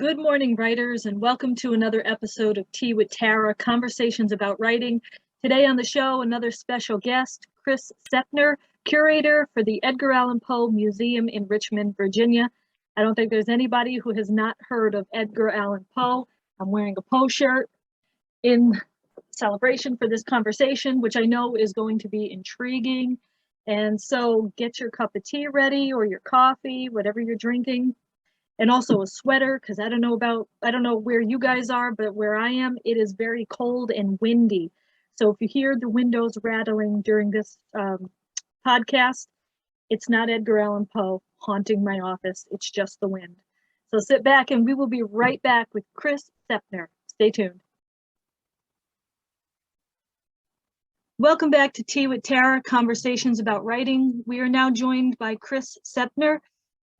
Good morning, writers, and welcome to another episode of Tea with Tara, Conversations about Writing. Today on the show, another special guest, Chris Semtner, curator for the Edgar Allan Poe Museum in Richmond, Virginia. I don't think there's anybody who has not heard of Edgar Allan Poe. I'm wearing a Poe shirt in celebration for this conversation, which I know is going to be intriguing. And so get your cup of tea ready or your coffee, whatever you're drinking. And also a sweater, because I don't know where you guys are, but where I am, it is very cold and windy. So if you hear the windows rattling during this podcast, it's not Edgar Allan Poe haunting my office. It's just the wind. So sit back and we will be right back with Chris Semtner. Stay tuned. Welcome back to Tea with Tara, Conversations about Writing. We are now joined by Chris Semtner.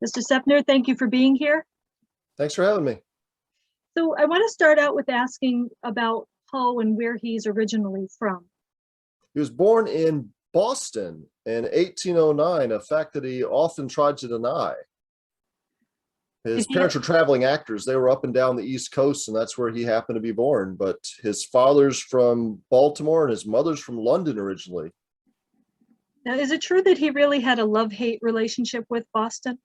Mr. Semtner, thank you for being here. Thanks for having me. So I want to start out with asking about Poe and where he's originally from. He was born in Boston in 1809, a fact that he often tried to deny. His parents were traveling actors. They were up and down the East Coast, and that's where he happened to be born. But his father's from Baltimore and his mother's from London originally. Now, is it true that he really had a love-hate relationship with Boston?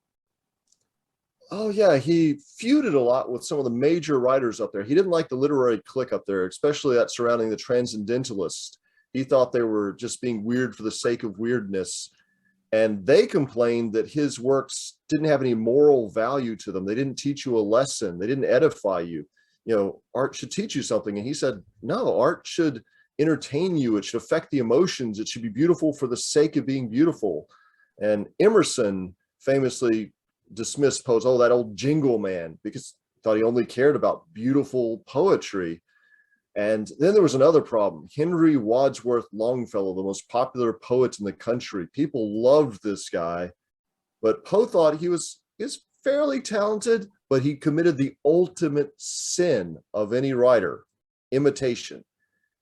Oh, yeah, he feuded a lot with some of the major writers up there. He didn't like the literary clique up there, especially that surrounding the Transcendentalists. He thought they were just being weird for the sake of weirdness. And they complained that his works didn't have any moral value to them. They didn't teach you a lesson. They didn't edify you. You know, art should teach you something. And he said, no, art should entertain you. It should affect the emotions. It should be beautiful for the sake of being beautiful. And Emerson famously dismissed Poe's, oh, that old jingle man, because he thought he only cared about beautiful poetry. And then there was another problem. Henry Wadsworth Longfellow, the most popular poet in the country. People loved this guy, but Poe thought he was fairly talented, but he committed the ultimate sin of any writer, imitation.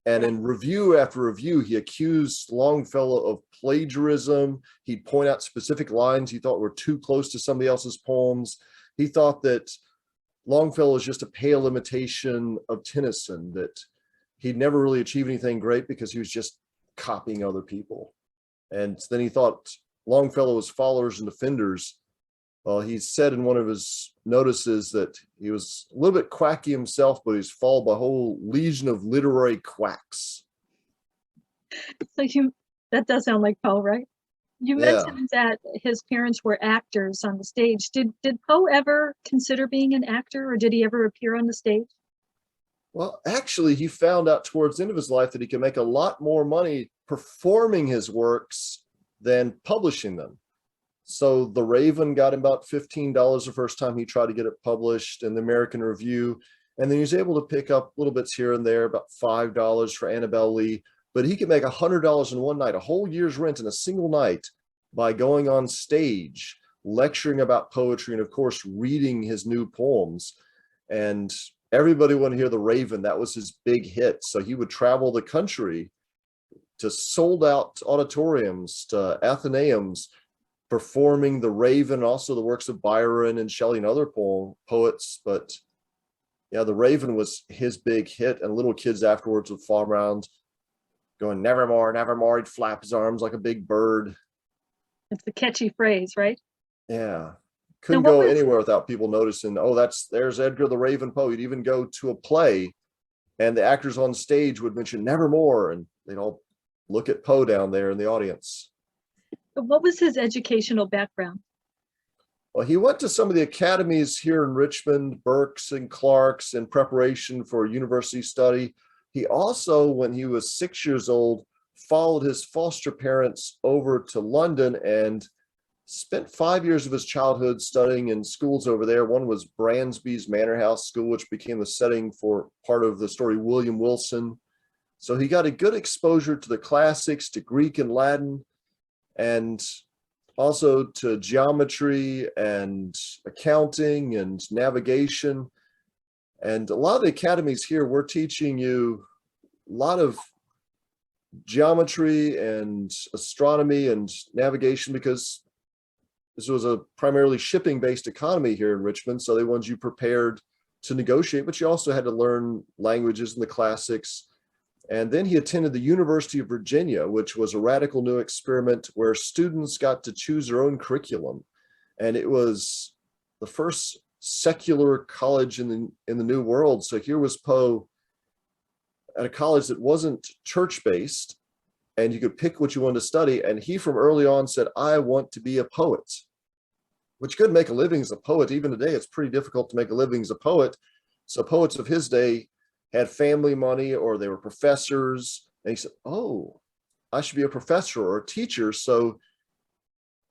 And in review after review, he accused Longfellow of plagiarism. He'd point out specific lines he thought were too close to somebody else's poems. He thought that Longfellow was just a pale imitation of Tennyson, that he'd never really achieved anything great because he was just copying other people. And then he thought Longfellow's followers and defenders, well, he said in one of his notices that he was a little bit quacky himself, but he's followed by a whole legion of literary quacks. So that does sound like Poe, right? You mentioned that his parents were actors on the stage. Did Poe ever consider being an actor, or did he ever appear on the stage? Well, actually, he found out towards the end of his life that he could make a lot more money performing his works than publishing them. So The Raven got him about $15 the first time he tried to get it published in the American Review. And then he was able to pick up little bits here and there, about $5 for Annabel Lee. But he could make $100 in one night, a whole year's rent in a single night, by going on stage, lecturing about poetry, and of course, reading his new poems. And everybody wanted to hear The Raven. That was his big hit. So he would travel the country to sold out auditoriums, to Athenaeums, performing The Raven, also the works of Byron and Shelley and other poets. But yeah, The Raven was his big hit, and little kids afterwards would fall around going, nevermore, nevermore. He'd flap his arms like a big bird. It's a catchy phrase, right? Yeah. Couldn't go anywhere without people noticing, oh, there's Edgar the Raven Poe. You'd even go to a play and the actors on stage would mention nevermore, and they'd all look at Poe down there in the audience. What was his educational background? Well, he went to some of the academies here in Richmond, Berks and Clark's, in preparation for university study. He also, when he was 6 years old, followed his foster parents over to London and spent 5 years of his childhood studying in schools over there. One was Bransby's Manor House School, which became the setting for part of the story William Wilson. So he got a good exposure to the classics, to Greek and Latin, and also to geometry and accounting and navigation. And a lot of the academies here, we're teaching you a lot of geometry and astronomy and navigation, because this was a primarily shipping-based economy here in Richmond. So they wanted you prepared to negotiate, but you also had to learn languages and the classics. And then he attended the University of Virginia, which was a radical new experiment where students got to choose their own curriculum. And it was the first secular college in the New World. So here was Poe at a college that wasn't church-based, and you could pick what you wanted to study. And he from early on said, I want to be a poet, which could make a living as a poet. Even today, it's pretty difficult to make a living as a poet. So poets of his day had family money, or they were professors. And he said, oh, I should be a professor or a teacher. So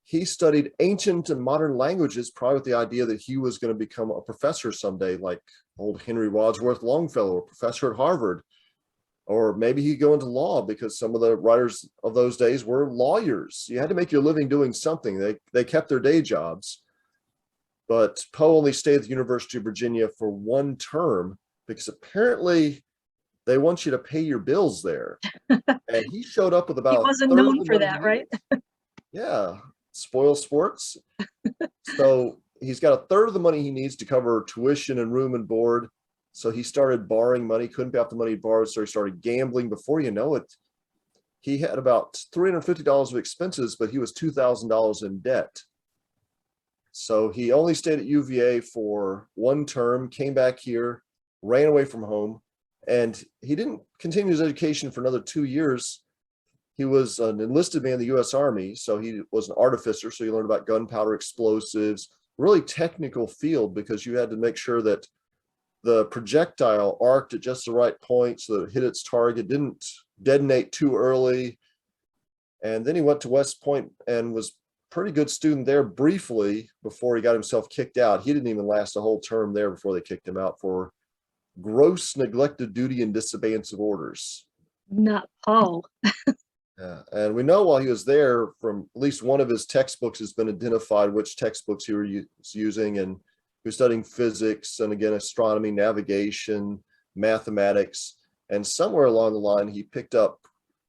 he studied ancient and modern languages, probably with the idea that he was going to become a professor someday, like old Henry Wadsworth Longfellow, a professor at Harvard. Or maybe he'd go into law, because some of the writers of those days were lawyers. You had to make your living doing something. They kept their day jobs. But Poe only stayed at the University of Virginia for one term, because apparently they want you to pay your bills there. And he showed up with about he wasn't known for that, right? Yeah, spoil sports. So he's got a third of the money he needs to cover tuition and room and board. So he started borrowing money, couldn't pay off the money he borrowed, so he started gambling. Before you know it, he had about $350 of expenses, but he was $2,000 in debt. So he only stayed at UVA for one term, came back here, ran away from home, and he didn't continue his education for another 2 years. He was an enlisted man in the U.S. Army, so he was an artificer, so he learned about gunpowder, explosives, really technical field, because you had to make sure that the projectile arced at just the right point so that it hit its target, didn't detonate too early. And then he went to West Point and was a pretty good student there briefly before he got himself kicked out. He didn't even last a whole term there before they kicked him out for gross neglect of duty and disobedience of orders. Not Poe. Yeah. And we know while he was there, from at least one of his textbooks has been identified which textbooks he was using, and he was studying physics and, again, astronomy, navigation, mathematics. And somewhere along the line, he picked up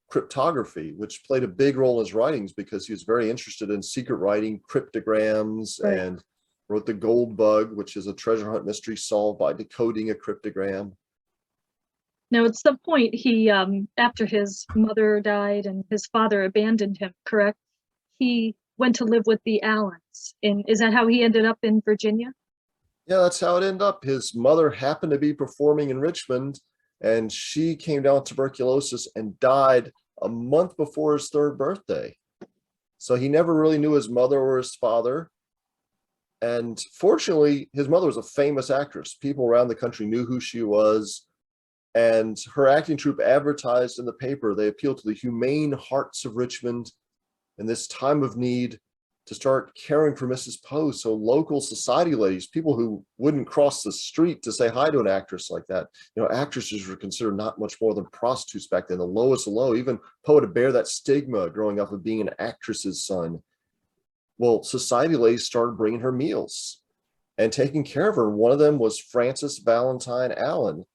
cryptography, which played a big role in his writings, because he was very interested in secret writing, cryptograms, right, and wrote The Gold Bug, which is a treasure hunt mystery solved by decoding a cryptogram. Now, at some point, he, after his mother died and his father abandoned him, correct? He went to live with the Allens. Is that how he ended up in Virginia? Yeah, that's how it ended up. His mother happened to be performing in Richmond, and she came down with tuberculosis and died a month before his 3rd birthday. So he never really knew his mother or his father. And fortunately, his mother was a famous actress. People around the country knew who she was. And her acting troupe advertised in the paper. They appealed to the humane hearts of Richmond in this time of need to start caring for Mrs. Poe. So local society ladies, people who wouldn't cross the street to say hi to an actress like that. You know, actresses were considered not much more than prostitutes back then, the lowest of low. Even Poe had to bear that stigma growing up of being an actress's son. Well, society ladies started bringing her meals and taking care of her. One of them was Frances Valentine Allen.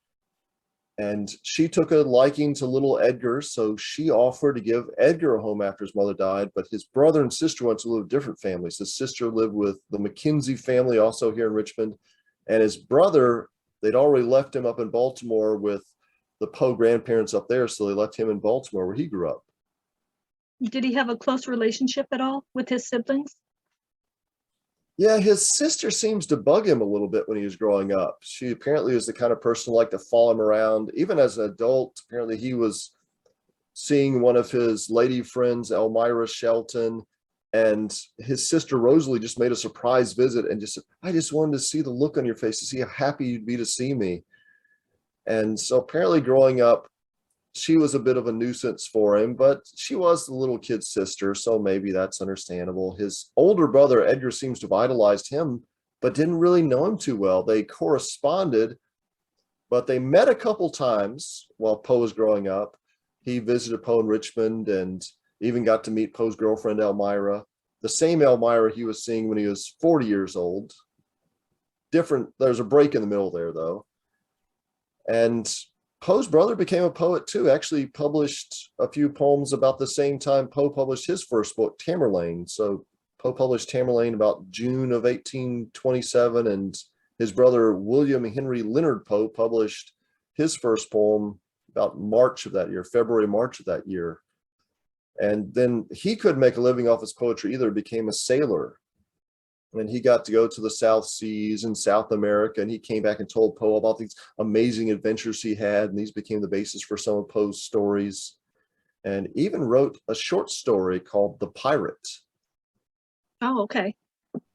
And she took a liking to little Edgar, so she offered to give Edgar a home after his mother died, but his brother and sister went to live with different families. His sister lived with the McKenzie family, also here in Richmond, and his brother, they'd already left him up in Baltimore with the Poe grandparents up there, so they left him in Baltimore where he grew up. Did he have a close relationship at all with his siblings? Yeah, his sister seems to bug him a little bit when he was growing up. She apparently was the kind of person who liked to follow him around. Even as an adult, apparently he was seeing one of his lady friends, Elmira Shelton, and his sister Rosalie just made a surprise visit and just said, I just wanted to see the look on your face, to see how happy you'd be to see me. And so apparently growing up, she was a bit of a nuisance for him, but she was the little kid's sister, so maybe that's understandable. His older brother, Edgar, seems to have idolized him, but didn't really know him too well. They corresponded, but they met a couple times while Poe was growing up. He visited Poe in Richmond and even got to meet Poe's girlfriend, Elmira, the same Elmira he was seeing when he was 40 years old. Different, there's a break in the middle there, though. And Poe's brother became a poet too, actually published a few poems about the same time Poe published his first book, Tamerlane. So Poe published Tamerlane about June of 1827, and his brother William Henry Leonard Poe published his first poem about March of that year, February, March of that year. And then he couldn't make a living off his poetry either, became a sailor. And he got to go to the South Seas and South America, and he came back and told Poe about these amazing adventures he had, and these became the basis for some of Poe's stories. And even wrote a short story called The Pirate. Oh, okay.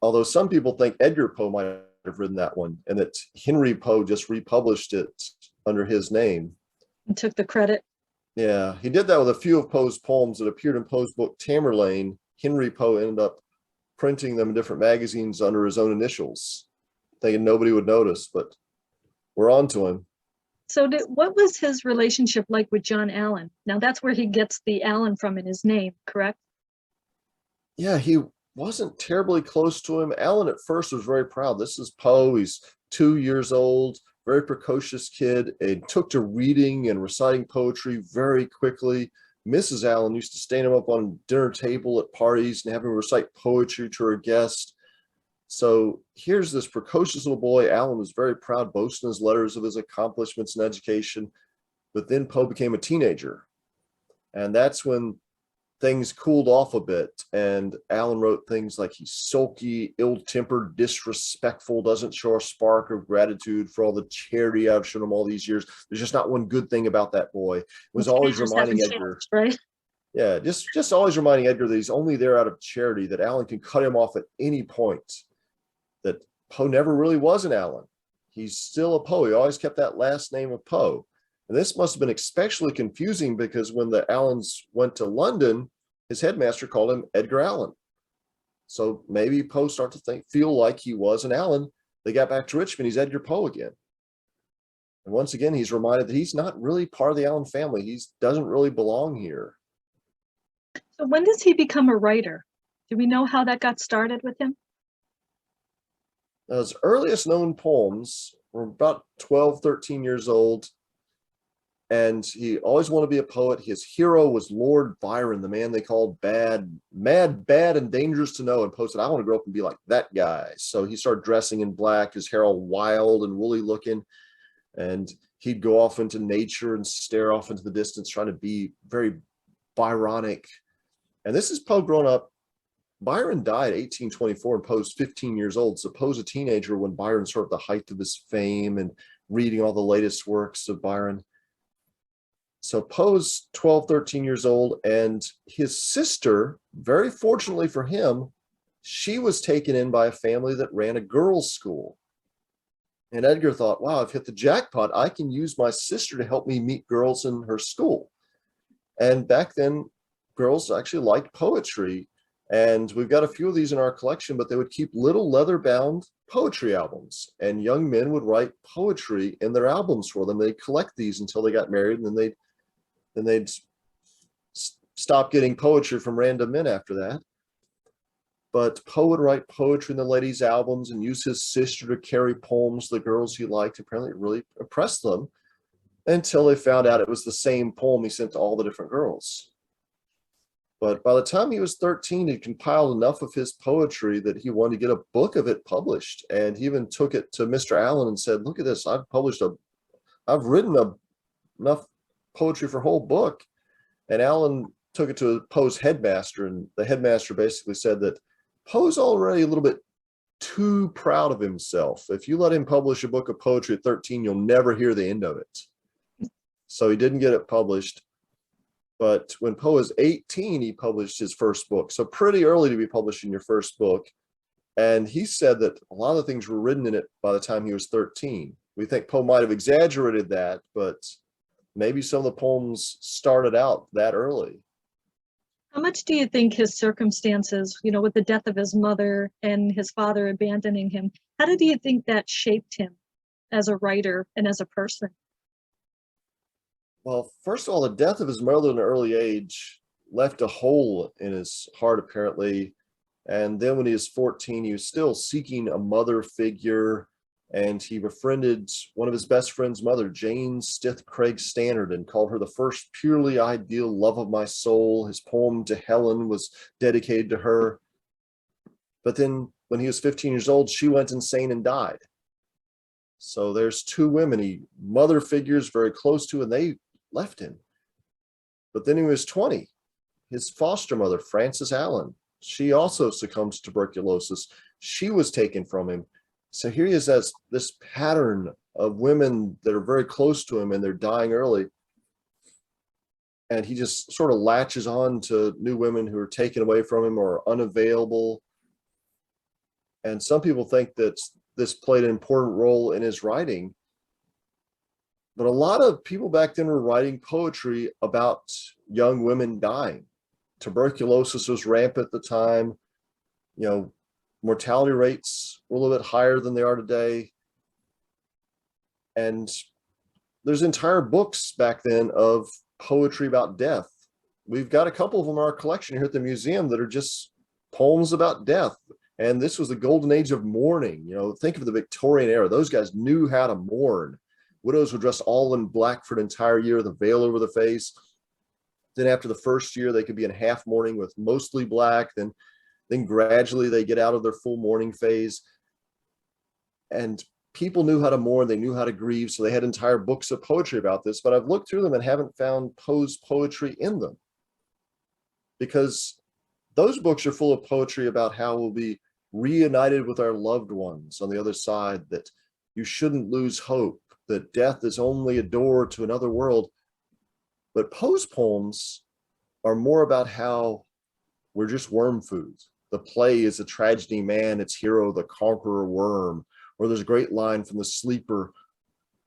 Although some people think Edgar Poe might have written that one, and that Henry Poe just republished it under his name. And took the credit. Yeah, he did that with a few of Poe's poems that appeared in Poe's book Tamerlane. Henry Poe ended up printing them in different magazines under his own initials, thinking nobody would notice, but we're on to him. So what was his relationship like with John Allan? Now that's where he gets the Allan from in his name, correct? Yeah, he wasn't terribly close to him. Allan at first was very proud. This is Poe. He's 2 years old, very precocious kid, and took to reading and reciting poetry very quickly. Mrs. Allan used to stand him up on a dinner table at parties and have him recite poetry to her guests. So here's this precocious little boy. Allan was very proud, boasting his letters of his accomplishments in education. But then Poe became a teenager. And that's when things cooled off a bit. And Allan wrote things like he's sulky, ill-tempered, disrespectful, doesn't show a spark of gratitude for all the charity I've shown him all these years. There's just not one good thing about that boy. It was always reminding Edgar, right? Yeah, just always reminding Edgar that he's only there out of charity, that Allan can cut him off at any point, that Poe never really was an Allan. He's still a Poe. He always kept that last name of Poe. And this must have been especially confusing because when the Allans went to London, his headmaster called him Edgar Allan. So maybe Poe started to feel like he was an Allan. They got back to Richmond, he's Edgar Poe again. And once again, he's reminded that he's not really part of the Allan family. He doesn't really belong here. So when does he become a writer? Do we know how that got started with him? Now, his earliest known poems were about 12, 13 years old. And he always wanted to be a poet. His hero was Lord Byron, the man they called mad, bad, and dangerous to know. And Poe said, I want to grow up and be like that guy. So he started dressing in black, his hair all wild and woolly looking. And he'd go off into nature and stare off into the distance, trying to be very Byronic. And this is Poe growing up. Byron died 1824 and Poe's 15 years old. So Poe's a teenager when Byron's sort of the height of his fame and reading all the latest works of Byron. So Poe's 12, 13 years old, and his sister, very fortunately for him, she was taken in by a family that ran a girls' school. And Edgar thought, wow, I've hit the jackpot. I can use my sister to help me meet girls in her school. And back then, girls actually liked poetry. And we've got a few of these in our collection, but they would keep little leather-bound poetry albums. And young men would write poetry in their albums for them. They'd collect these until they got married, and then they'd stop getting poetry from random men after that. But Poe would write poetry in the ladies' albums and use his sister to carry poems to the girls he liked. Apparently it really impressed them until they found out it was the same poem he sent to all the different girls. But by the time he was 13, he compiled enough of his poetry that he wanted to get a book of it published. And he even took it to Mr. Allan and said, look at this, I've written enough poetry for a whole book. And Allan took it to Poe's headmaster, and the headmaster basically said that Poe's already a little bit too proud of himself. If you let him publish a book of poetry at 13, you'll never hear the end of it. So he didn't get it published. But when Poe was 18, he published his first book. So pretty early to be publishing your first book. And he said that a lot of the things were written in it by the time he was 13. We think Poe might have exaggerated that, but maybe some of the poems started out that early. How much do you think his circumstances, with the death of his mother and his father abandoning him, how do you think that shaped him as a writer and as a person? Well, first of all, the death of his mother at an early age left a hole in his heart, apparently. And then when he was 14, he was still seeking a mother figure. And he befriended one of his best friend's mother, Jane Stith Craig Stannard, and called her the first purely ideal love of my soul. His poem to Helen was dedicated to her. But then when he was 15 years old, she went insane and died. So there's two women he mother figures very close to, and they left him. But then he was 20. His foster mother, Frances Allen, she also succumbed to tuberculosis. She was taken from him. So here he is as this pattern of women that are very close to him and they're dying early. And he just sort of latches on to new women who are taken away from him or unavailable. And some people think that this played an important role in his writing. But a lot of people back then were writing poetry about young women dying. Tuberculosis was rampant at the time. You know, mortality rates were a little bit higher than they are today. And there's entire books back then of poetry about death. We've got a couple of them in our collection here at the museum that are just poems about death. And this was the golden age of mourning. You know, think of the Victorian era. Those guys knew how to mourn. Widows were dressed all in black for an entire year, the veil over the face. Then after the first year, they could be in half mourning with mostly black. Then gradually they get out of their full mourning phase. And people knew how to mourn. They knew how to grieve. So they had entire books of poetry about this. But I've looked through them and haven't found Poe's poetry in them. Because those books are full of poetry about how we'll be reunited with our loved ones on the other side, that you shouldn't lose hope, that death is only a door to another world. But Poe's poems are more about how we're just worm food. The play is a tragedy man, its hero, the conqueror worm. Or there's a great line from The Sleeper,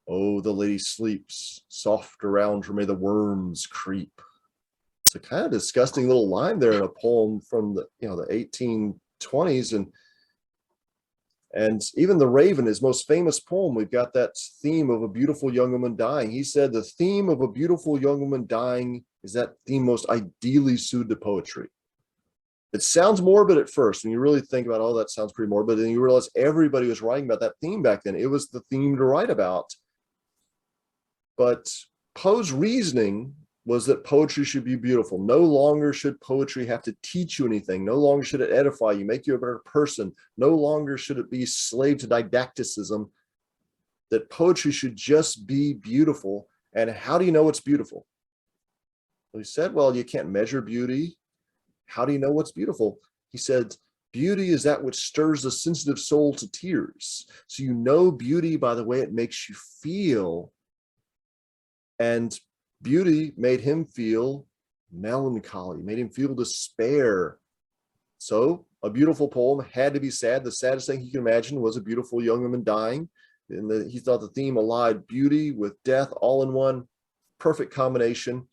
oh, the lady sleeps, soft around her may the worms creep. It's a kind of disgusting little line there in a poem from the, the 1820s. And even The Raven, his most famous poem, we've got that theme of a beautiful young woman dying. He said, the theme of a beautiful young woman dying is that theme most ideally suited to poetry. It sounds morbid at first when you really think about, oh, that sounds pretty morbid. And you realize everybody was writing about that theme back then. It was the theme to write about. But Poe's reasoning was that poetry should be beautiful. No longer should poetry have to teach you anything. No longer should it edify you, make you a better person. No longer should it be slave to didacticism. That poetry should just be beautiful. And how do you know it's beautiful? Well, he said, well, you can't measure beauty. How do you know what's beautiful? He said, beauty is that which stirs the sensitive soul to tears. So you know beauty by the way it makes you feel. And beauty made him feel melancholy, made him feel despair. So a beautiful poem had to be sad. The saddest thing he could imagine was a beautiful young woman dying. And he thought the theme allied beauty with death all in one, perfect combination.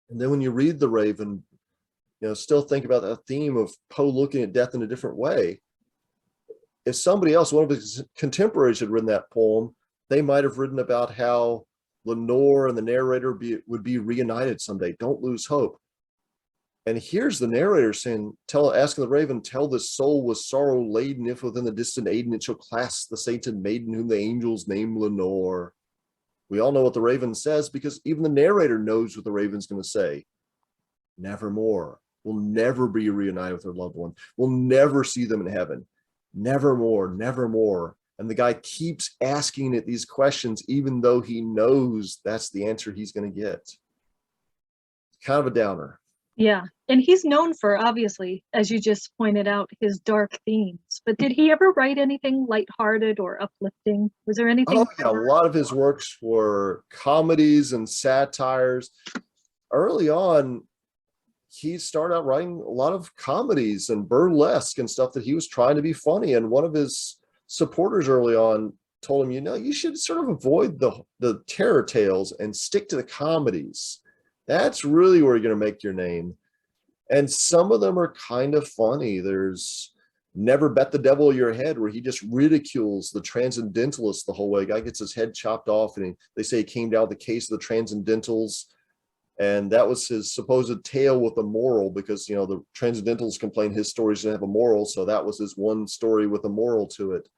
And then when you read The Raven, still think about that theme of Poe looking at death in a different way. If somebody else, one of his contemporaries, had written that poem, they might have written about how Lenore and the narrator would be reunited someday. Don't lose hope. And here's the narrator saying, asking the Raven, tell this soul with sorrow laden, if within the distant Aiden it shall clasp the sainted maiden whom the angels name Lenore. We all know what the Raven says because even the narrator knows what the Raven's going to say. Nevermore. We'll never be reunited with our loved one. We'll never see them in heaven. Nevermore, nevermore. And the guy keeps asking it these questions, even though he knows that's the answer he's going to get. Kind of a downer. Yeah. And he's known for, obviously, as you just pointed out, his dark themes. But did he ever write anything lighthearted or uplifting? Was there anything? Oh, yeah. A lot of his works were comedies and satires. Early on, he started out writing a lot of comedies and burlesque and stuff that he was trying to be funny. And one of his supporters early on told him, you should sort of avoid the terror tales and stick to the comedies. That's really where you're going to make your name. And some of them are kind of funny. There's Never Bet the Devil Your Head, where he just ridicules the transcendentalists the whole way. Guy gets his head chopped off, and they say he came down with the case of the transcendentals. And that was his supposed tale with a moral, because, the transcendentals complain his stories didn't have a moral. So that was his one story with a moral to it.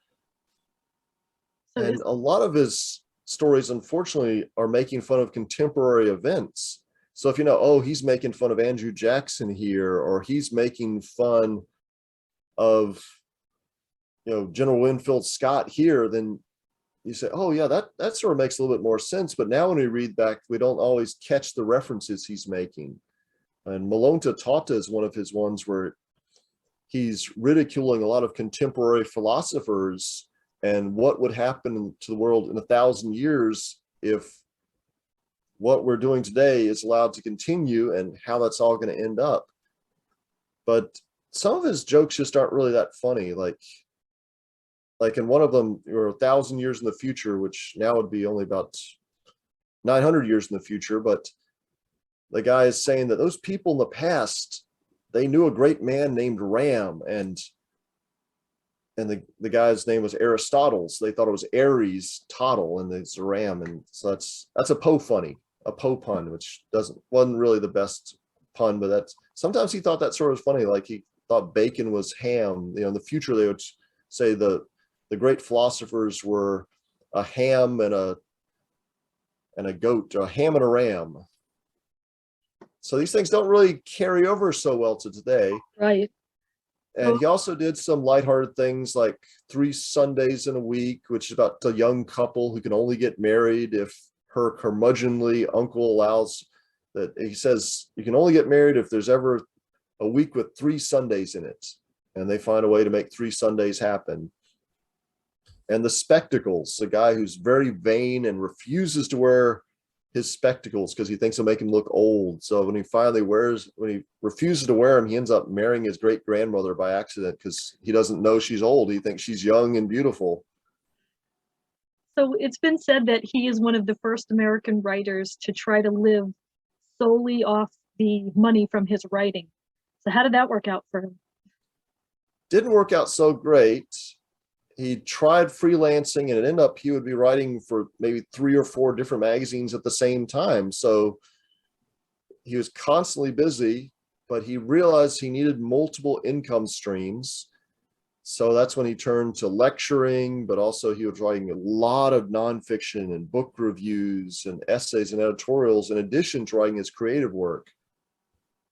And a lot of his stories, unfortunately, are making fun of contemporary events. So if he's making fun of Andrew Jackson here, or he's making fun of, General Winfield Scott here, then you say, oh yeah, that sort of makes a little bit more sense. But now when we read back, we don't always catch the references he's making. And Malonta Tauta is one of his ones where he's ridiculing a lot of contemporary philosophers and what would happen to the world in 1,000 years if what we're doing today is allowed to continue, and how that's all going to end up. But some of his jokes just aren't really that funny. Like in one of them, or 1,000 years in the future, which now would be only about 900 years in the future. But the guy is saying that those people in the past, they knew a great man named Ram, and the guy's name was Aristotle's. They thought it was Aries Tottle, and it's Ram. And so that's a Poe pun, which wasn't really the best pun, but that's sometimes he thought that sort of funny. Like he thought bacon was ham. In the future they would say the great philosophers were a ham and a goat, or a ham and a ram. So these things don't really carry over so well to today. Right. And he also did some lighthearted things like 3 Sundays in a Week, which is about a young couple who can only get married if her curmudgeonly uncle allows. That he says you can only get married if there's ever a week with 3 Sundays in it, and they find a way to make 3 Sundays happen. And the spectacles, a guy who's very vain and refuses to wear his spectacles because he thinks he'll make him look old. So when he refuses to wear them, he ends up marrying his great grandmother by accident because he doesn't know she's old. He thinks she's young and beautiful. So it's been said that he is one of the first American writers to try to live solely off the money from his writing. So how did that work out for him? Didn't work out so great. He tried freelancing, and it ended up he would be writing for maybe 3 or 4 different magazines at the same time. So he was constantly busy, but he realized he needed multiple income streams. So that's when he turned to lecturing, but also he was writing a lot of nonfiction and book reviews and essays and editorials in addition to writing his creative work.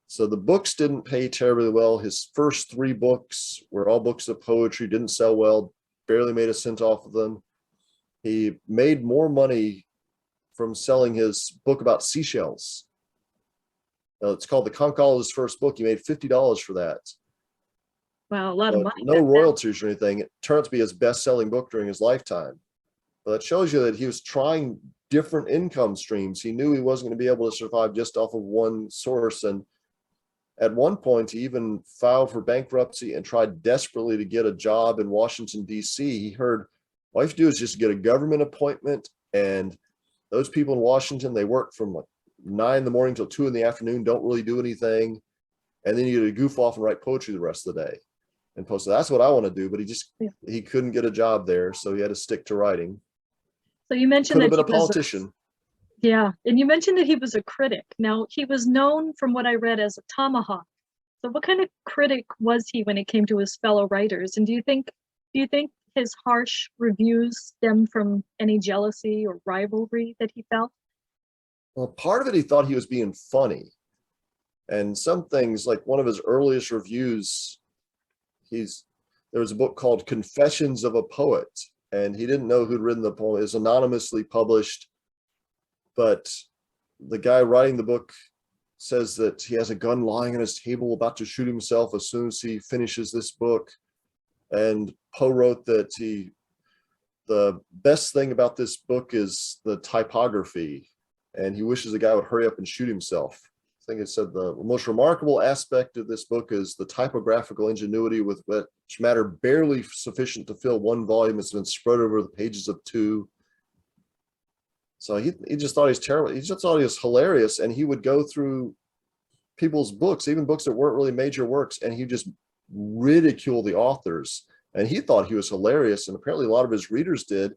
So the books didn't pay terribly well. His first 3 books were all books of poetry, didn't sell well, barely made a cent off of them. He made more money from selling his book about seashells. It's called The Conch, his first book. He made $50 for that. Wow, a lot of money. No royalties or anything. It turned out to be his best-selling book during his lifetime. But that shows you that he was trying different income streams. He knew he wasn't going to be able to survive just off of one source. And at one point, he even filed for bankruptcy and tried desperately to get a job in Washington, D.C. He heard, all you have to do is just get a government appointment, and those people in Washington, they work from like 9 in the morning till 2 in the afternoon, don't really do anything. And then you get to goof off and write poetry the rest of the day. And post, that's what I want to do, but he couldn't get a job there, so he had to stick to writing. So you mentioned that he a politician. Yeah, and you mentioned that he was a critic. Now, he was known from what I read as a tomahawk. So what kind of critic was he when it came to his fellow writers? And do you think his harsh reviews stemmed from any jealousy or rivalry that he felt? Well, part of it, he thought he was being funny. And some things, like one of his earliest reviews, there was a book called Confessions of a Poet, and he didn't know who'd written the poem. It was anonymously published, but the guy writing the book says that he has a gun lying on his table about to shoot himself as soon as he finishes this book. And Poe wrote that the best thing about this book is the typography, and he wishes the guy would hurry up and shoot himself. I think it said the most remarkable aspect of this book is the typographical ingenuity with which matter barely sufficient to fill 1 volume has been spread over the pages of 2. So he just thought he was terrible. He just thought he was hilarious, and he would go through people's books, even books that weren't really major works, and he just ridicule the authors. And he thought he was hilarious, and apparently a lot of his readers did.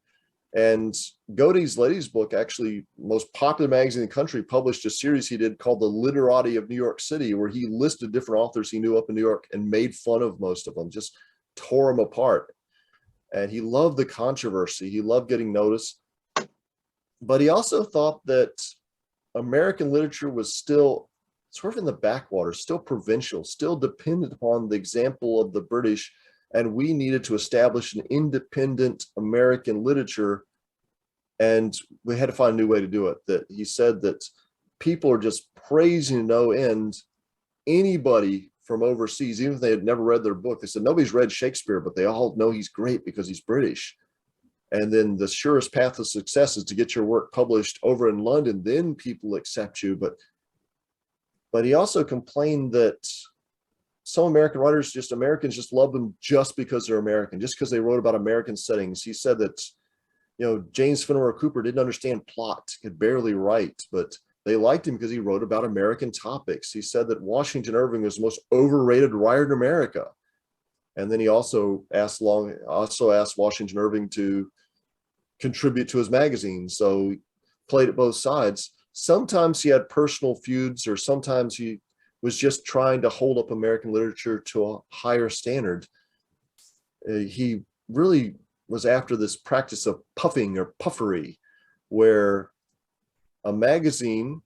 And Godey's Ladies book, actually most popular magazine in the country, published a series he did called The Literati of New York City, where he listed different authors he knew up in New York and made fun of most of them, just tore them apart. And he loved the controversy. He loved getting noticed. But he also thought that American literature was still sort of in the backwater, still provincial, still dependent upon the example of the British. And we needed to establish an independent American literature And we had to find a new way to do it. That he said that people are just praising to no end anybody from overseas, even if they had never read their book. They said nobody's read Shakespeare, but they all know he's great because he's British. And then the surest path of success is to get your work published over in London, then people accept you. But he also complained that some American writers, Americans just love them just because they're American, just because they wrote about American settings. He said that, James Fenimore Cooper didn't understand plot, could barely write, but they liked him because he wrote about American topics. He said that Washington Irving was the most overrated writer in America. And then he also asked Washington Irving to contribute to his magazine. So he played at both sides. Sometimes he had personal feuds, or sometimes he was just trying to hold up American literature to a higher standard. He really was after this practice of puffing or puffery, where a magazine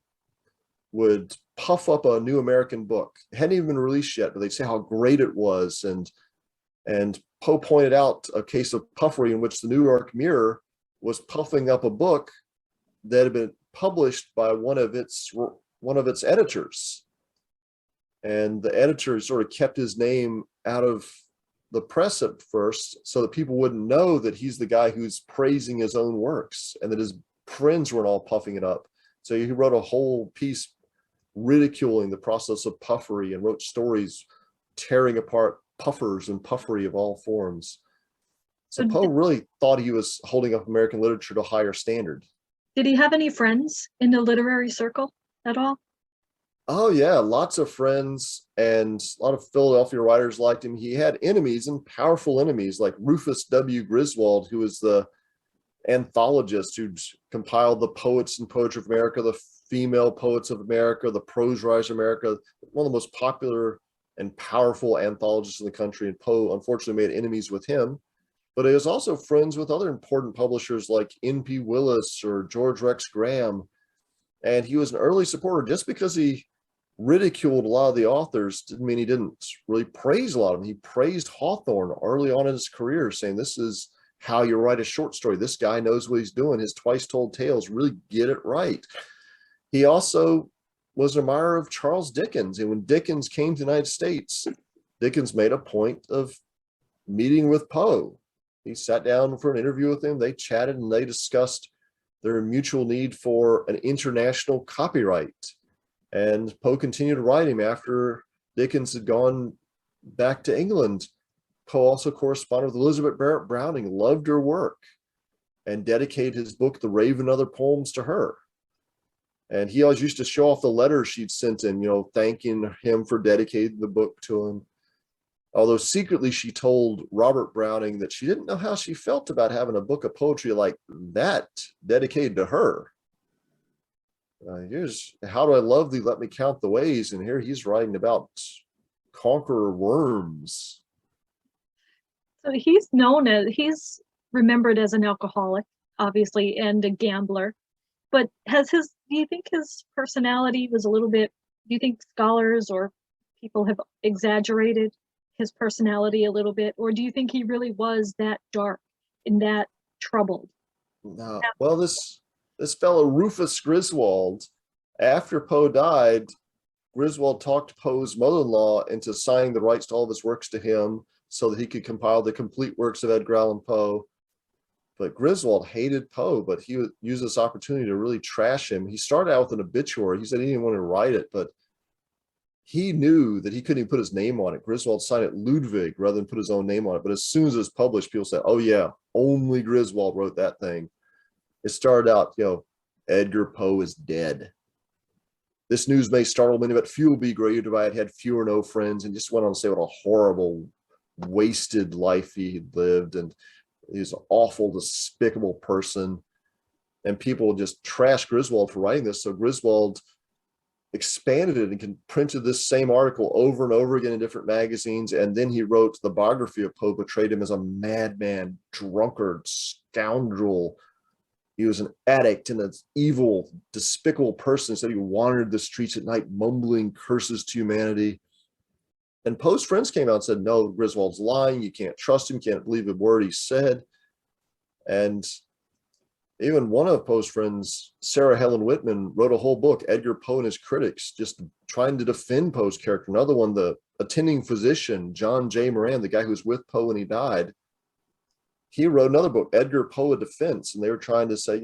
would puff up a new American book. It hadn't even been released yet, but they'd say how great it was. And Poe pointed out a case of puffery in which the New York Mirror was puffing up a book that had been published by one of its editors. And the editor sort of kept his name out of the press at first so that people wouldn't know that he's the guy who's praising his own works, and that his friends weren't all puffing it up. So he wrote a whole piece ridiculing the process of puffery, and wrote stories tearing apart puffers and puffery of all forms. So Poe really thought he was holding up American literature to a higher standard. Did he have any friends in the literary circle at all? Oh yeah, lots of friends, and a lot of Philadelphia writers liked him. He had enemies, and powerful enemies, like Rufus W. Griswold, who was the anthologist who compiled the Poets and Poetry of America, the Female Poets of America, the Prose Writers of America, one of the most popular and powerful anthologists in the country. And Poe unfortunately made enemies with him. But he was also friends with other important publishers like N.P. Willis or George Rex Graham. And he was an early supporter. Just because he ridiculed a lot of the authors didn't mean he didn't really praise a lot of them. He praised Hawthorne early on in his career, saying this is how you write a short story. This guy knows what he's doing. His Twice Told Tales really get it right. He also was an admirer of Charles Dickens. And when Dickens came to the United States, Dickens made a point of meeting with Poe. He sat down for an interview with him. They chatted, and they discussed their mutual need for an international copyright. And Poe continued to write him after Dickens had gone back to England. Poe also corresponded with Elizabeth Barrett Browning, loved her work, and dedicated his book, The Raven and Other Poems, to her. And he always used to show off the letters she'd sent him, thanking him for dedicating the book to him. Although secretly she told Robert Browning that she didn't know how she felt about having a book of poetry like that dedicated to her. Here's How Do I Love Thee, Let Me Count the Ways, and here he's writing about conqueror worms. So he's remembered as an alcoholic, obviously, and a gambler. But do you think his personality was a little bit, do you think scholars or people have exaggerated his personality a little bit? Or do you think he really was that dark and that troubled? No. Well, this fellow Rufus Griswold, after Poe died, Griswold talked Poe's mother-in-law into signing the rights to all of his works to him so that he could compile the complete works of Edgar Allan Poe. But Griswold hated Poe, but he would use this opportunity to really trash him. He started out with an obituary. He said he didn't want to write it, but he knew that he couldn't even put his name on it. Griswold signed it Ludwig rather than put his own name on it. But as soon as it was published, people said, oh yeah, only Griswold wrote that thing. It started out, Edgar Poe is dead. This news may startle many, but few will be grieved if I had few or no friends, and just went on to say what a horrible, wasted life he had lived. And he's an awful, despicable person. And people just trashed Griswold for writing this. So Griswold expanded it and printed this same article over and over again in different magazines. And then he wrote the biography of Poe, portrayed him as a madman, drunkard, scoundrel. He was an addict and an evil, despicable person. He said he wandered the streets at night, mumbling curses to humanity. And Poe's friends came out and said, no, Griswold's lying. You can't trust him. You can't believe a word he said. And Even one of Poe's friends, Sarah Helen Whitman, wrote a whole book, Edgar Poe and His Critics, just trying to defend Poe's character. Another one, the attending physician, John J. Moran, the guy who was with Poe when he died, he wrote another book, Edgar Poe, A Defense. And they were trying to say,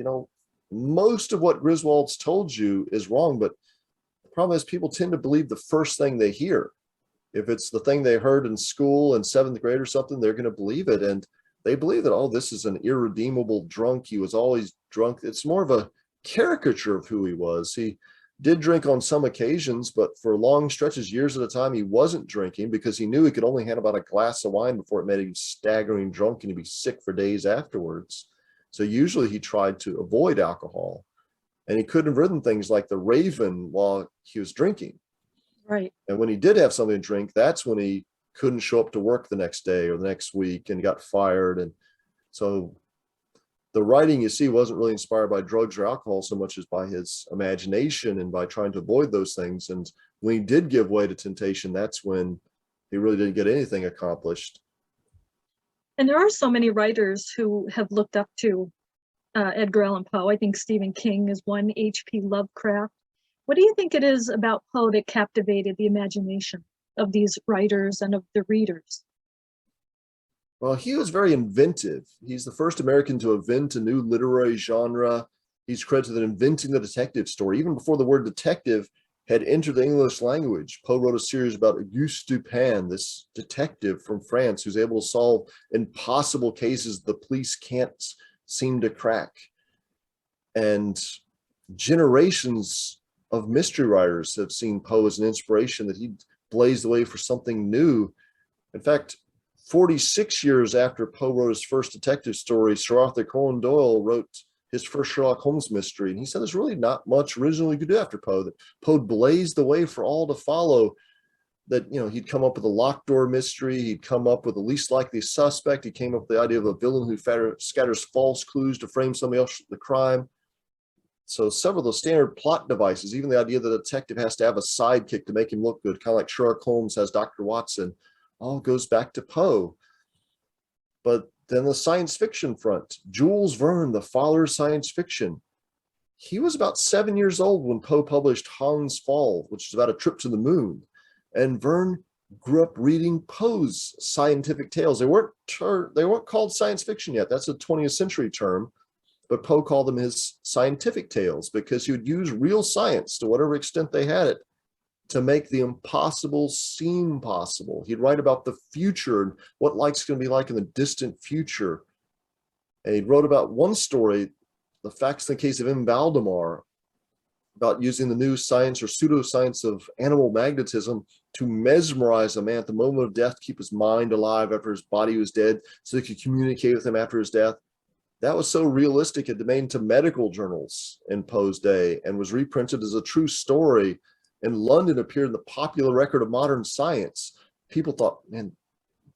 most of what Griswold's told you is wrong, but the problem is people tend to believe the first thing they hear. If it's the thing they heard in school in seventh grade or something, they're going to believe it. And they believe that, oh, this is an irredeemable drunk. He was always drunk. It's more of a caricature of who he was. He did drink on some occasions, but for long stretches, years at a time, he wasn't drinking because he knew he could only handle about a glass of wine before it made him staggering drunk and he'd be sick for days afterwards. So usually he tried to avoid alcohol, and he couldn't have written things like The Raven while he was drinking. Right. And when he did have something to drink, that's when he couldn't show up to work the next day or the next week and got fired. And so the writing you see wasn't really inspired by drugs or alcohol so much as by his imagination and by trying to avoid those things. And when he did give way to temptation, that's when he really didn't get anything accomplished. And there are so many writers who have looked up to Edgar Allan Poe. I think Stephen King is one, H.P. Lovecraft. What do you think it is about Poe that captivated the imagination of these writers and of the readers? Well, he was very inventive. He's the first American to invent a new literary genre. He's credited with inventing the detective story. Even before the word detective had entered the English language, Poe wrote a series about Auguste Dupin, this detective from France who's able to solve impossible cases the police can't seem to crack. And generations of mystery writers have seen Poe as an inspiration, that he blazed the way for something new. In fact, 46 years after Poe wrote his first detective story, Sir Arthur Conan Doyle wrote his first Sherlock Holmes mystery. And he said there's really not much original you could do after Poe, that Poe blazed the way for all to follow. That, he'd come up with a locked door mystery. He'd come up with the least likely suspect. He came up with the idea of a villain who scatters false clues to frame somebody else for the crime. So several of the standard plot devices, even the idea that a detective has to have a sidekick to make him look good, kind of like Sherlock Holmes has Dr. Watson, all goes back to Poe. But then the science fiction front, Jules Verne, the father of science fiction. He was about 7 years old when Poe published Hans Fall, which is about a trip to the moon. And Verne grew up reading Poe's scientific tales. They weren't called science fiction yet. That's a 20th century term. But Poe called them his scientific tales because he would use real science, to whatever extent they had it, to make the impossible seem possible. He'd write about the future and what life's going to be like in the distant future. And he wrote about one story, The Facts in the Case of M. Valdemar, about using the new science or pseudoscience of animal magnetism to mesmerize a man at the moment of death, keep his mind alive after his body was dead, so they could communicate with him after his death. That was so realistic, it made into medical journals in Poe's day and was reprinted as a true story. In London, appeared in the Popular Record of Modern Science. People thought, man,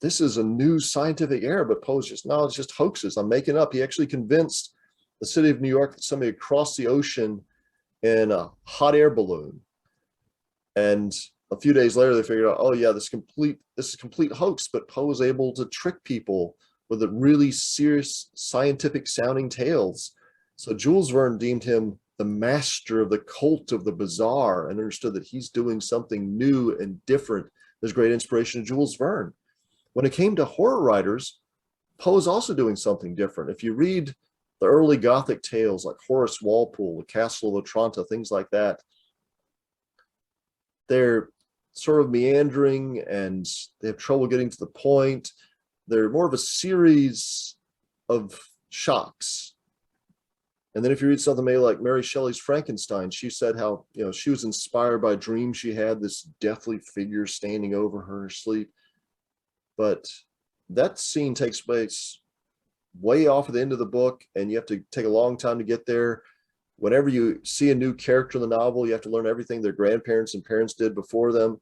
this is a new scientific era, but Poe's just, no, it's just hoaxes. I'm making up. He actually convinced the city of New York that somebody had crossed the ocean in a hot air balloon. And a few days later, they figured out, oh yeah, this is a complete hoax, but Poe was able to trick people with the really serious scientific sounding tales. So Jules Verne deemed him the master of the cult of the bizarre and understood that he's doing something new and different. There's great inspiration in Jules Verne. When it came to horror writers, Poe is also doing something different. If you read the early Gothic tales like Horace Walpole, The Castle of Otranto, things like that, they're sort of meandering and they have trouble getting to the point. They're more of a series of shocks. And then if you read something maybe like Mary Shelley's Frankenstein, she said how, she was inspired by a dream she had, this deathly figure standing over her in her sleep. But that scene takes place way off at the end of the book, and you have to take a long time to get there. Whenever you see a new character in the novel, you have to learn everything their grandparents and parents did before them.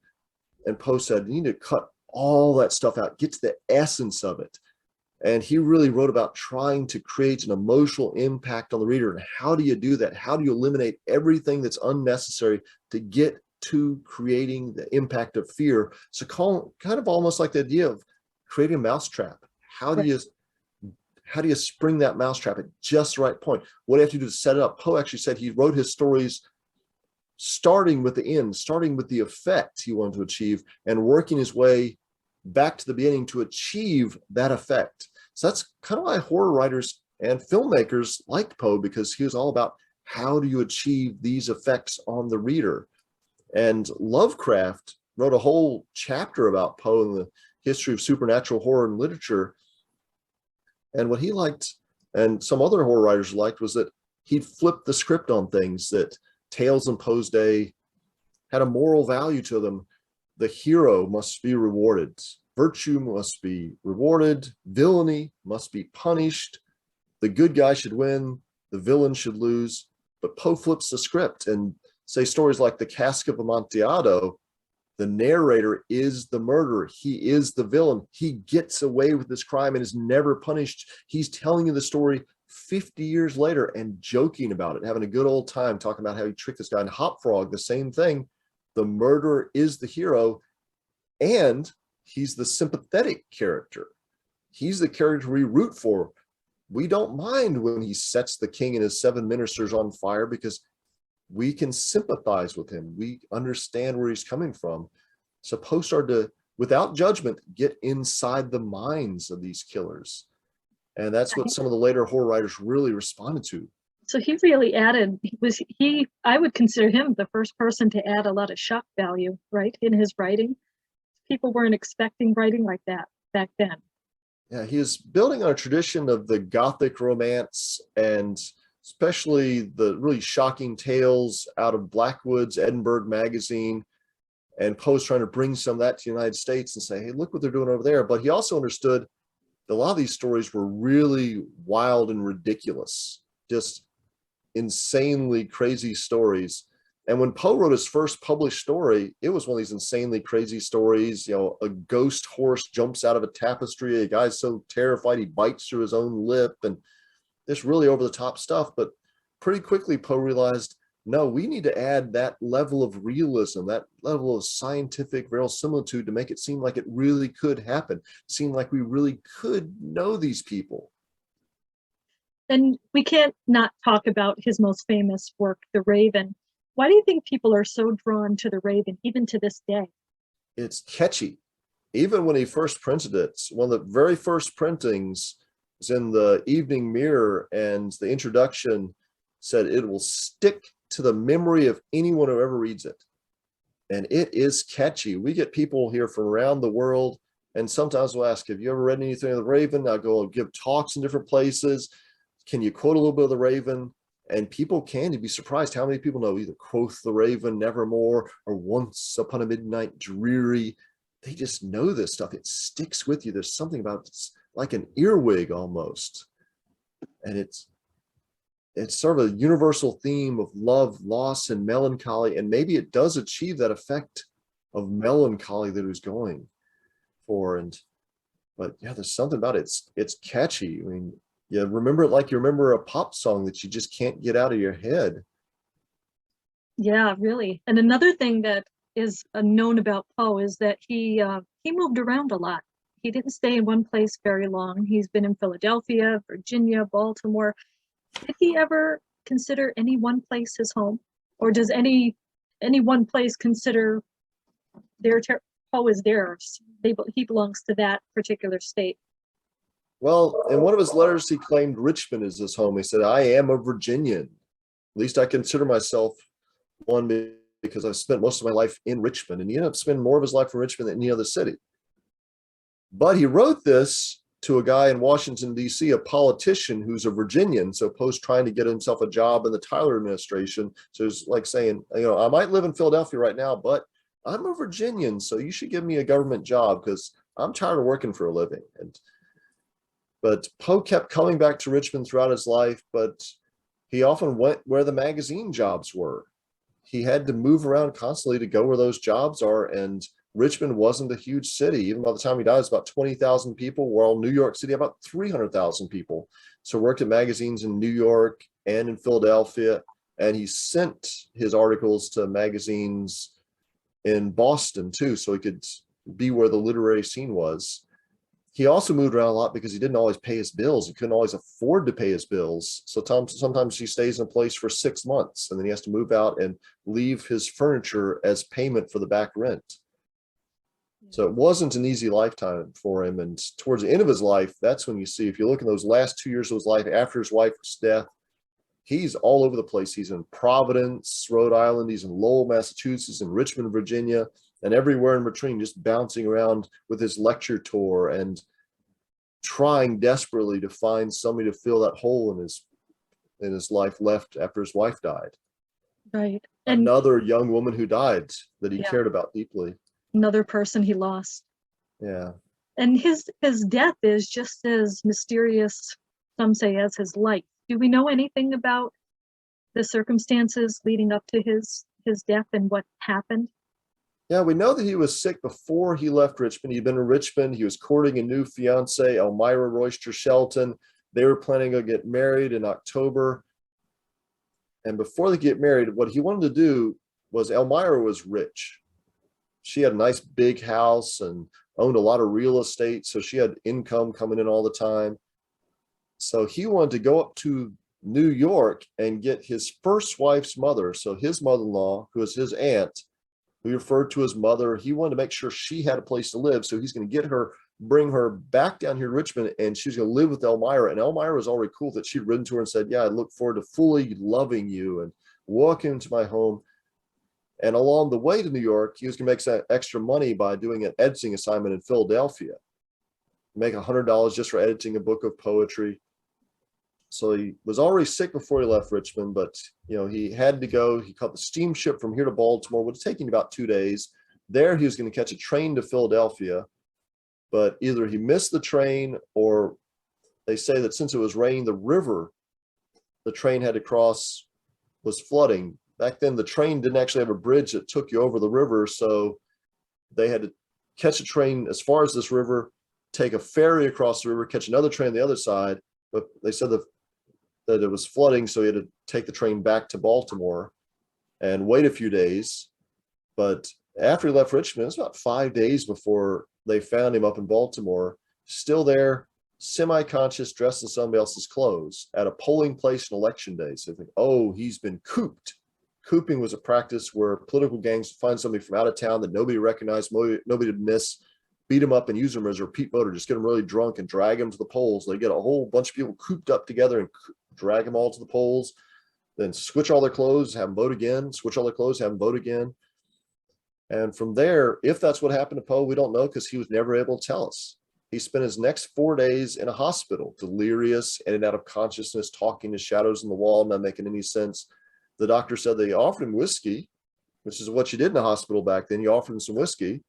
And Poe said, you need to cut all that stuff out, get to the essence of it. And he really wrote about trying to create an emotional impact on the reader. And how do you do that? How do you eliminate everything that's unnecessary to get to creating the impact of fear? So kind of almost like the idea of creating a mousetrap. How do you how do you spring that mousetrap at just the right point? What do you have to do to set it up? Poe actually said he wrote his stories starting with the end, starting with the effect he wanted to achieve and working his way back to the beginning to achieve that effect. So that's kind of why horror writers and filmmakers liked Poe, because he was all about how do you achieve these effects on the reader. And Lovecraft wrote a whole chapter about Poe and the history of supernatural horror in literature. And what he liked, and some other horror writers liked, was that he'd flipped the script on things, that tales in Poe's day had a moral value to them. The hero must be rewarded. Virtue must be rewarded. Villainy must be punished. The good guy should win. The villain should lose. But Poe flips the script and say stories like The Cask of Amontillado. The narrator is the murderer. He is the villain. He gets away with this crime and is never punished. He's telling you the story 50 years later and joking about it, having a good old time talking about how he tricked this guy. And Hop Frog, the same thing. The murderer is the hero, and he's the sympathetic character. He's the character we root for. We don't mind when he sets the king and his 7 ministers on fire, because we can sympathize with him. We understand where he's coming from. So Poe started to, without judgment, get inside the minds of these killers. And that's what some of the later horror writers really responded to. So he really added, I would consider him the first person to add a lot of shock value, right, in his writing. People weren't expecting writing like that back then. Yeah, he is building on a tradition of the Gothic romance, and especially the really shocking tales out of Blackwood's Edinburgh magazine. And Poe's trying to bring some of that to the United States and say, hey, look what they're doing over there. But he also understood that a lot of these stories were really wild and ridiculous, just insanely crazy stories. And when Poe wrote his first published story, it was one of these insanely crazy stories. You know, a ghost horse jumps out of a tapestry. A guy's so terrified he bites through his own lip, and this really over the top stuff. But pretty quickly, Poe realized, no, we need to add that level of realism, that level of scientific verisimilitude to make it seem like it really could happen, seem like we really could know these people. And we can't not talk about his most famous work, The Raven. Why do you think people are so drawn to The Raven, even to this day? It's catchy. Even when he first printed it, one of the very first printings was in the Evening Mirror, and the introduction said it will stick to the memory of anyone who ever reads it. And it is catchy. We get people here from around the world, and sometimes we'll ask, have you ever read anything of The Raven? I'll go and give talks in different places. Can you quote a little bit of The Raven? And people can. You'd be surprised how many people know either Quoth the Raven, Nevermore, or Once Upon a Midnight Dreary. They just know this stuff. It sticks with you. There's something about it's like an earwig almost. And it's sort of a universal theme of love, loss, and melancholy. And maybe it does achieve that effect of melancholy that it was going for. But yeah, there's something about it. It's catchy. I mean, you remember it like you remember a pop song that you just can't get out of your head. Yeah, really. And another thing that is known about Poe is that he moved around a lot. He didn't stay in one place very long. He's been in Philadelphia, Virginia, Baltimore. Did he ever consider any one place his home? Or does any one place consider Poe is theirs? He belongs to that particular state. Well, in one of his letters, he claimed Richmond is his home. He said, I am a Virginian. At least I consider myself one, because I've spent most of my life in Richmond. And he ended up spending more of his life in Richmond than any other city. But he wrote this to a guy in Washington, D.C., a politician who's a Virginian. So Poe's trying to get himself a job in the Tyler administration. So it's like saying, you know, I might live in Philadelphia right now, but I'm a Virginian, so you should give me a government job because I'm tired of working for a living. But Poe kept coming back to Richmond throughout his life, but he often went where the magazine jobs were. He had to move around constantly to go where those jobs are, and Richmond wasn't a huge city. Even by the time he died, it was about 20,000 people, while New York City had about 300,000 people. So worked at magazines in New York and in Philadelphia, and he sent his articles to magazines in Boston too, so he could be where the literary scene was. he also moved around a lot because he didn't always pay his bills. He couldn't always afford to pay his bills. So sometimes he stays in a place for 6 months and then he has to move out and leave his furniture as payment for the back rent. So it wasn't an easy lifetime for him. And towards the end of his life, that's when you see, if you look in those last 2 years of his life after his wife's death, he's all over the place. He's in Providence, Rhode Island. He's in Lowell, Massachusetts, in Richmond, Virginia, and everywhere in between, just bouncing around with his lecture tour and trying desperately to find somebody to fill that hole in his life left after his wife died. Right. And another young woman who died that he yeah, cared about deeply. another person he lost. Yeah. And his death is just as mysterious, some say, as his life. Do we know anything about the circumstances leading up to his death and what happened? Yeah, we know that he was sick before he left Richmond. He'd been in Richmond. He was courting a new fiancee, Elmira Royster Shelton. They were planning to get married in October. And before they get married, what he wanted to do was, Elmira was rich. She had a nice big house and owned a lot of real estate. So she had income coming in all the time. So he wanted to go up to New York and get his first wife's mother. So his mother-in-law, who was his aunt, who he referred to as mother, he wanted to make sure she had a place to live. So he's going to get her, bring her back down here to Richmond, and she's going to live with Elmira. And Elmira was already cool that she'd written to her and said, yeah, I look forward to fully loving you and walk into my home. And along the way to New York, he was going to make some extra money by doing an editing assignment in Philadelphia. Make $100 just for editing a book of poetry. So he was already sick before he left Richmond, but he had to go. He caught the steamship from here to Baltimore, which was taking about 2 days. There he was going to catch a train to Philadelphia, but either he missed the train, or they say that since it was raining, the river the train had to cross was flooding. Back then, the train didn't actually have a bridge that took you over the river, so they had to catch a train as far as this river, take a ferry across the river, catch another train on the other side. But they said that it was flooding, so he had to take the train back to Baltimore and wait a few days. But after he left Richmond, it was about 5 days before they found him up in Baltimore, still there, semi-conscious, dressed in somebody else's clothes at a polling place on election day. So they think, oh, he's been cooped. Cooping was a practice where political gangs would find somebody from out of town that nobody recognized, nobody would miss, beat them up and use them as a repeat voter, just get them really drunk and drag them to the polls. They get a whole bunch of people cooped up together and drag them all to the polls, then switch all their clothes, have them vote again, switch all their clothes, have them vote again. And from there, if that's what happened to Poe, we don't know, because he was never able to tell us. He spent his next 4 days in a hospital, delirious, in and out of consciousness, talking to shadows on the wall, not making any sense. The doctor said they offered him whiskey, which is what you did in a hospital back then. You offered him some whiskey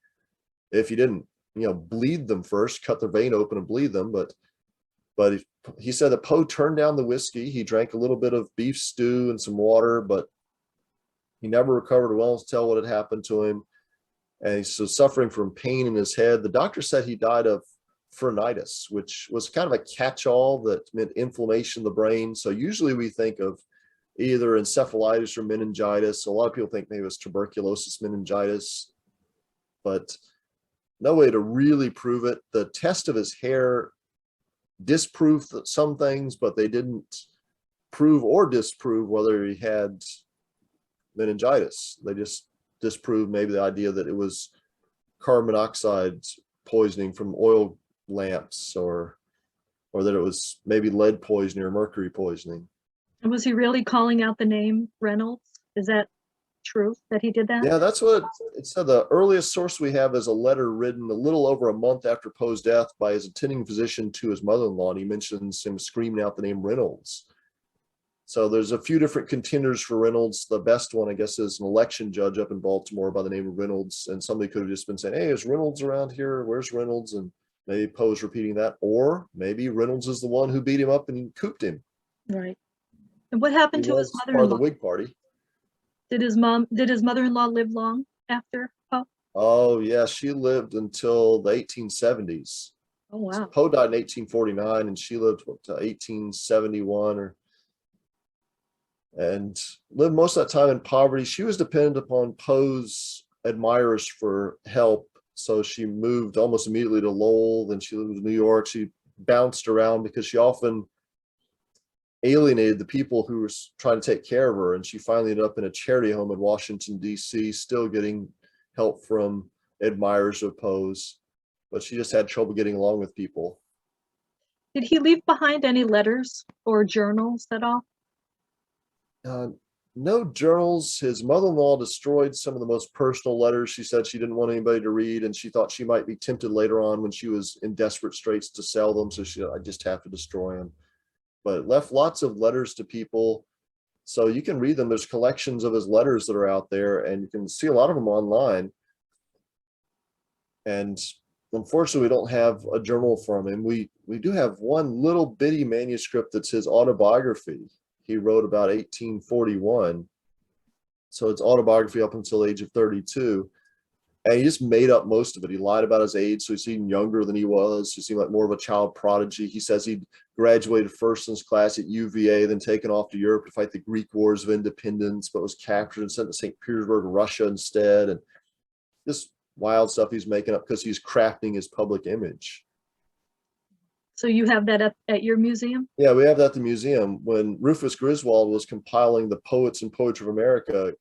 if you didn't, bleed them first, cut their vein open and bleed them. But he said that Poe turned down the whiskey. He drank a little bit of beef stew and some water, but he never recovered well to tell what had happened to him. And he's so suffering from pain in his head. The doctor said he died of phrenitis, which was kind of a catch-all that meant inflammation of the brain. So usually we think of either encephalitis or meningitis. A lot of people think maybe it was tuberculosis meningitis, but no way to really prove it. The test of his hair disproved some things, but they didn't prove or disprove whether he had meningitis. They just disproved maybe the idea that it was carbon monoxide poisoning from oil lamps, or that it was maybe lead poisoning or mercury poisoning. And was he really calling out the name Reynolds? Is that true that he did that? Yeah, that's what it said. The earliest source we have is a letter written a little over a month after Poe's death by his attending physician to his mother-in-law, and he mentions him screaming out the name Reynolds. So there's a few different contenders for Reynolds. The best one, I guess, is an election judge up in Baltimore by the name of Reynolds, and somebody could have just been saying, hey, is Reynolds around here? Where's Reynolds? And maybe Poe's repeating that, or maybe Reynolds is the one who beat him up and cooped him. Right. And what happened to his mother-in-law? Part of the Whig Party. Did his mother-in-law live long after Poe? Oh, yeah, she lived until the 1870s. Oh, wow. So Poe died in 1849, and she lived to 1871, and lived most of that time in poverty. She was dependent upon Poe's admirers for help. So she moved almost immediately to Lowell. Then she lived in New York. She bounced around because she often alienated the people who were trying to take care of her. And she finally ended up in a charity home in Washington, D.C., still getting help from admirers of Poe's, but she just had trouble getting along with people. Did he leave behind any letters or journals at all? Uh, no journals. His mother-in-law destroyed some of the most personal letters. She said she didn't want anybody to read, and she thought she might be tempted later on when she was in desperate straits to sell them. So she said, I just have to destroy them. But left lots of letters to people. So you can read them. There's collections of his letters that are out there, and you can see a lot of them online. And unfortunately, we don't have a journal from him. We do have one little bitty manuscript that's his autobiography. He wrote about 1841. So it's autobiography up until the age of 32. And he just made up most of it. He lied about his age, so he seemed younger than he was. He seemed like more of a child prodigy. He says he graduated first in his class at UVA, then taken off to Europe to fight the Greek Wars of Independence, but was captured and sent to St. Petersburg, Russia instead. And this wild stuff he's making up because he's crafting his public image. So you have that at your museum? Yeah, we have that at the museum. When Rufus Griswold was compiling the Poets and Poetry of America,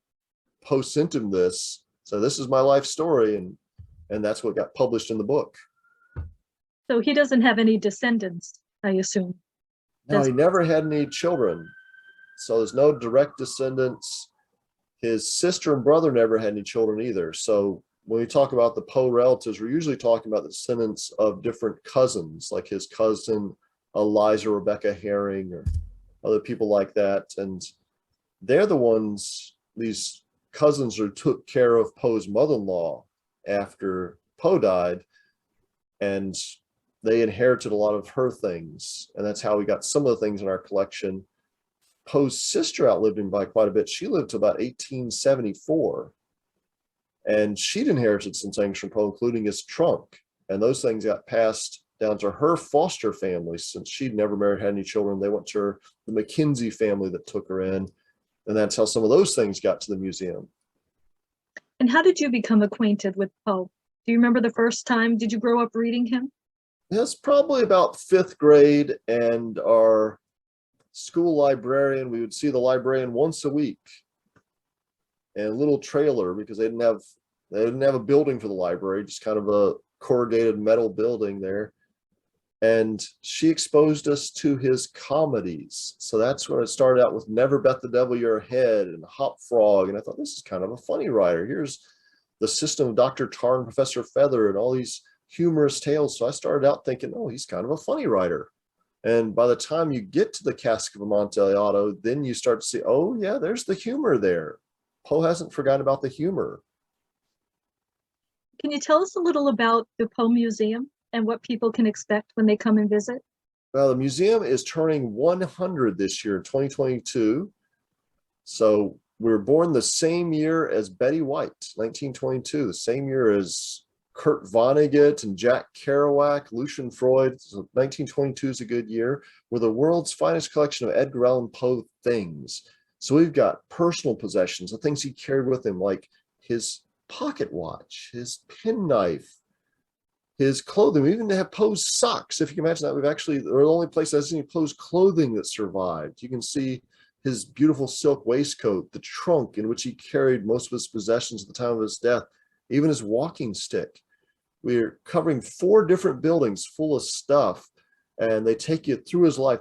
Poe sent him this. So this is my life story, and that's what got published in the book. So he doesn't have any descendants, I assume. No, he never had any children. So there's no direct descendants. His sister and brother never had any children either. So when we talk about the Poe relatives, we're usually talking about the descendants of different cousins, like his cousin Eliza Rebecca Herring or other people like that. And they're the ones, these cousins, who took care of Poe's mother-in-law after Poe died. And they inherited a lot of her things. And that's how we got some of the things in our collection. Poe's sister outlived him by quite a bit. She lived to about 1874. And she'd inherited some things from Poe, including his trunk. And those things got passed down to her foster family since she'd never married, had any children. They went to the Mackenzie family that took her in. And that's how some of those things got to the museum. And how did you become acquainted with Poe? Do you remember the first time? Did you grow up reading him? It's probably about 5th grade, and our school librarian, we would see the librarian once a week. And a little trailer, because they didn't have a building for the library, just kind of a corrugated metal building there. And she exposed us to his comedies. So that's when it started out with Never Bet the Devil Your Head and Hop Frog. And I thought, this is kind of a funny writer. Here's the System of Dr. Tar and Professor Feather and all these humorous tales. So I started out thinking, oh, he's kind of a funny writer. And by the time you get to the Cask of Amontillado, then you start to see, oh yeah, there's the humor there. Poe hasn't forgotten about the humor. Can you tell us a little about the Poe Museum and what people can expect when they come and visit? Well, the museum is turning 100 this year, 2022. So we were born the same year as Betty White, 1922, the same year as Kurt Vonnegut and Jack Kerouac, Lucian Freud. So 1922 is a good year. We're the world's finest collection of Edgar Allan Poe things. So we've got personal possessions, the things he carried with him, like his pocket watch, his penknife, his clothing. We even have Poe's socks. If you can imagine that, we're the only place that has any Poe's clothing that survived. You can see his beautiful silk waistcoat, the trunk in which he carried most of his possessions at the time of his death, even his walking stick. We're covering 4 different buildings full of stuff, and they take you through his life.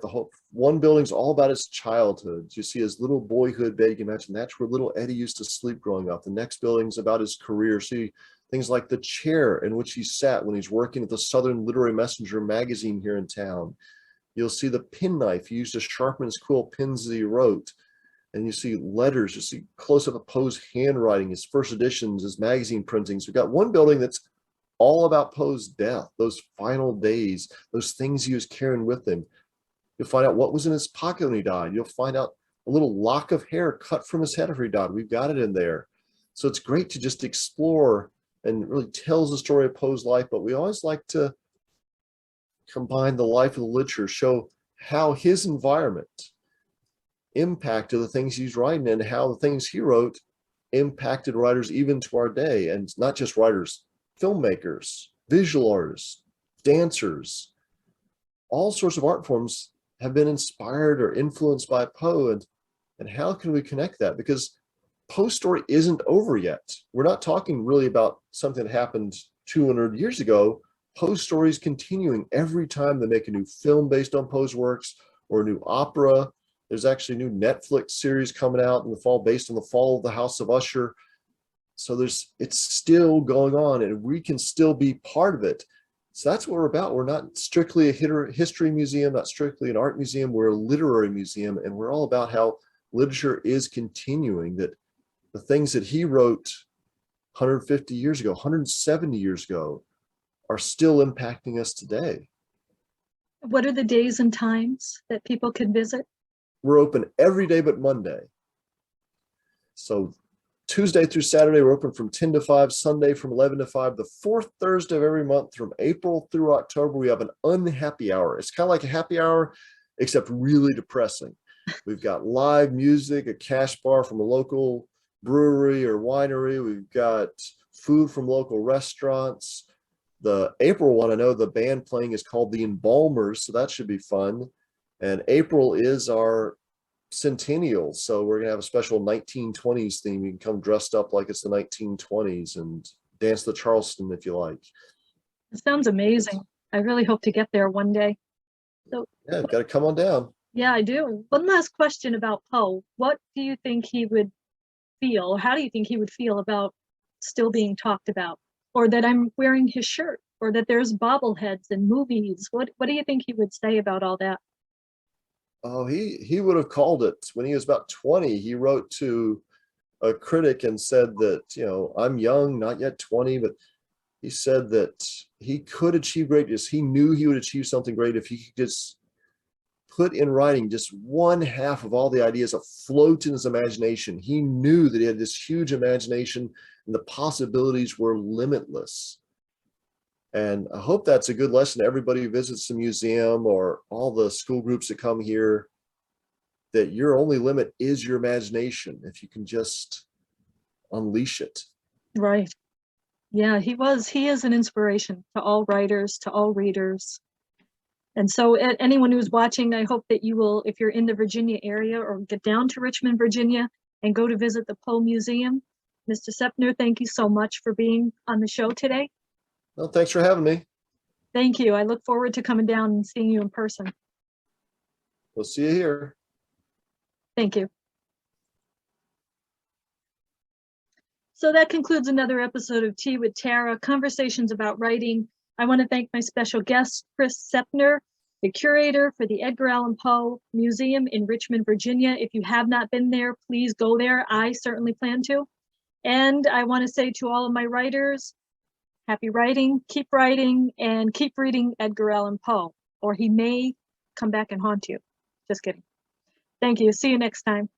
One building's all about his childhood. You see his little boyhood bed. You can imagine that's where little Eddie used to sleep growing up. The next building's about his career. See things like the chair in which he sat when he's working at the Southern Literary Messenger magazine here in town. You'll see the penknife he used to sharpen his quill pens that he wrote. And you see letters, you see close-up of Poe's handwriting, his first editions, his magazine printings. We've got one building that's all about Poe's death, those final days, those things he was carrying with him. You'll find out what was in his pocket when he died. You'll find out a little lock of hair cut from his head after he died. We've got it in there. So it's great to just explore, and really tells the story of Poe's life, but we always like to combine the life of the literature, show how his environment impacted the things he's writing and how the things he wrote impacted writers even to our day. And not just writers, filmmakers, visual artists, dancers, all sorts of art forms have been inspired or influenced by Poe. And how can we connect that? Because Poe's story isn't over yet. We're not talking really about something that happened 200 years ago. Poe's story is continuing every time they make a new film based on Poe's works or a new opera. There's actually a new Netflix series coming out in the fall based on the fall of the House of Usher. So it's still going on, and we can still be part of it. So that's what we're about. We're not strictly a history museum, not strictly an art museum. We're a literary museum, and we're all about how literature is continuing, that the things that he wrote 150 years ago, 170 years ago, are still impacting us today. What are the days and times that people can visit? We're open every day but Monday. So Tuesday through Saturday, we're open from 10 to 5, Sunday from 11 to 5. The fourth Thursday of every month from April through October, we have an unhappy hour. It's kind of like a happy hour, except really depressing. We've got live music, a cash bar from a local brewery or winery. We've got food from local restaurants. The April one, I know the band playing is called the Embalmers, so that should be fun. And April is our centennial, so we're gonna have a special 1920s theme. You can come dressed up like it's the 1920s and dance the Charleston if you like. It sounds amazing. I really hope to get there one day. So yeah, got to come on down. Yeah, I do. One last question about Poe. What do you think he would feel, or how do you think he would feel about still being talked about, or that I'm wearing his shirt, or that there's bobbleheads and movies? What do you think he would say about all that? Oh, he would have called it when he was about 20. He wrote to a critic and said that, I'm young, not yet 20, but he said that he could achieve greatness. He knew he would achieve something great if he could just put in writing just one half of all the ideas afloat in his imagination. He knew that he had this huge imagination and the possibilities were limitless. And I hope that's a good lesson to everybody who visits the museum or all the school groups that come here, that your only limit is your imagination if you can just unleash it. Right. Yeah, he is an inspiration to all writers, to all readers. And so anyone who's watching, I hope that you will, if you're in the Virginia area or get down to Richmond, Virginia, and go to visit the Poe Museum. Mr. Semtner, thank you so much for being on the show today. Well, thanks for having me. Thank you. I look forward to coming down and seeing you in person. We'll see you here. Thank you. So that concludes another episode of Tea with Tara, Conversations About Writing. I want to thank my special guest, Chris Semtner, the curator for the Edgar Allan Poe Museum in Richmond, Virginia. If you have not been there, please go there. I certainly plan to. And I want to say to all of my writers, happy writing, and keep reading Edgar Allan Poe, or he may come back and haunt you. Just kidding. Thank you. See you next time.